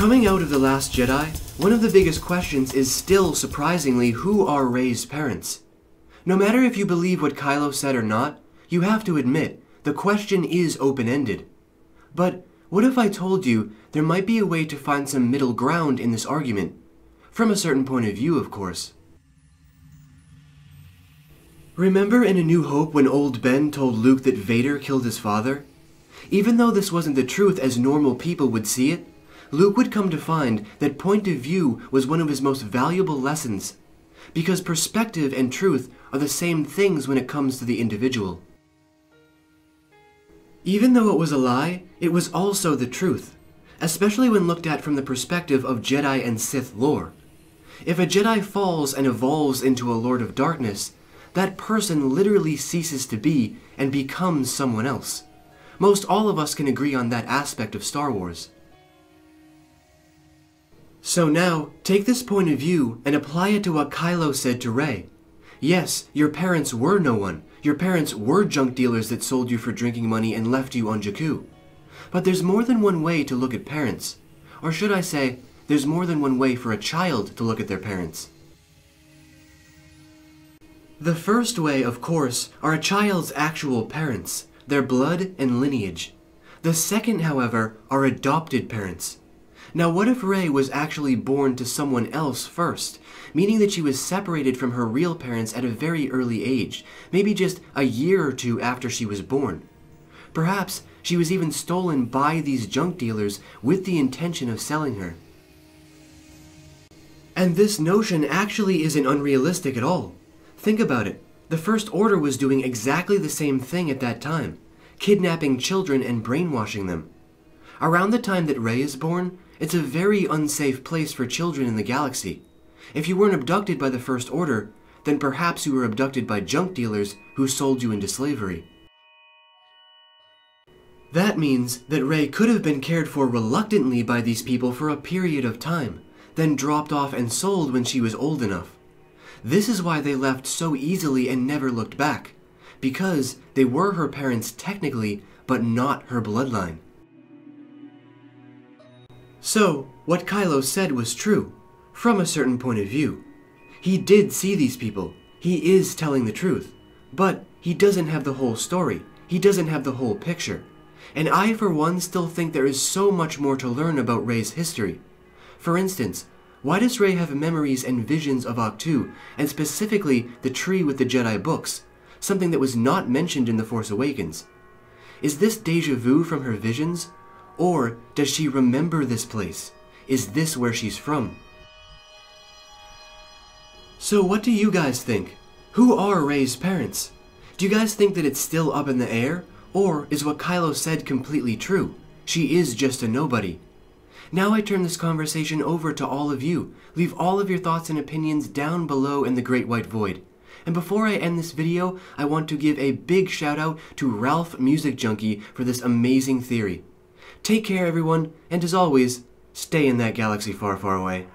Coming out of The Last Jedi, one of the biggest questions is still, surprisingly, who are Rey's parents? No matter if you believe what Kylo said or not, you have to admit, the question is open-ended. But what if I told you there might be a way to find some middle ground in this argument? From a certain point of view, of course. Remember in A New Hope when old Ben told Luke that Vader killed his father? Even though this wasn't the truth as normal people would see it, Luke would come to find that point of view was one of his most valuable lessons, because perspective and truth are the same things when it comes to the individual. Even though it was a lie, it was also the truth, especially when looked at from the perspective of Jedi and Sith lore. If a Jedi falls and evolves into a Lord of Darkness, that person literally ceases to be and becomes someone else. Most all of us can agree on that aspect of Star Wars. So now, take this point of view and apply it to what Kylo said to Rey. Yes, your parents were no one. Your parents were junk dealers that sold you for drinking money and left you on Jakku. But there's more than one way to look at parents. Or should I say, there's more than one way for a child to look at their parents. The first way, of course, are a child's actual parents, their blood and lineage. The second, however, are adopted parents. Now what if Rey was actually born to someone else first, meaning that she was separated from her real parents at a very early age, maybe just a year or two after she was born? Perhaps she was even stolen by these junk dealers with the intention of selling her. And this notion actually isn't unrealistic at all. Think about it. The First Order was doing exactly the same thing at that time, kidnapping children and brainwashing them. Around the time that Rey is born, it's a very unsafe place for children in the galaxy. If you weren't abducted by the First Order, then perhaps you were abducted by junk dealers who sold you into slavery. That means that Rey could have been cared for reluctantly by these people for a period of time, then dropped off and sold when she was old enough. This is why they left so easily and never looked back, because they were her parents technically, but not her bloodline. So, what Kylo said was true, from a certain point of view. He did see these people. He is telling the truth. But he doesn't have the whole story. He doesn't have the whole picture. And I, for one, still think there is so much more to learn about Rey's history. For instance, why does Rey have memories and visions of Ahch-To, and specifically the tree with the Jedi books, something that was not mentioned in The Force Awakens? Is this déjà vu from her visions? Or does she remember this place? Is this where she's from? So what do you guys think? Who are Rey's parents? Do you guys think that it's still up in the air? Or is what Kylo said completely true? She is just a nobody. Now I turn this conversation over to all of you. Leave all of your thoughts and opinions down below in the Great White Void. And before I end this video, I want to give a big shout out to Ralph Music Junkie for this amazing theory. Take care, everyone, and as always, stay in that galaxy far, far away.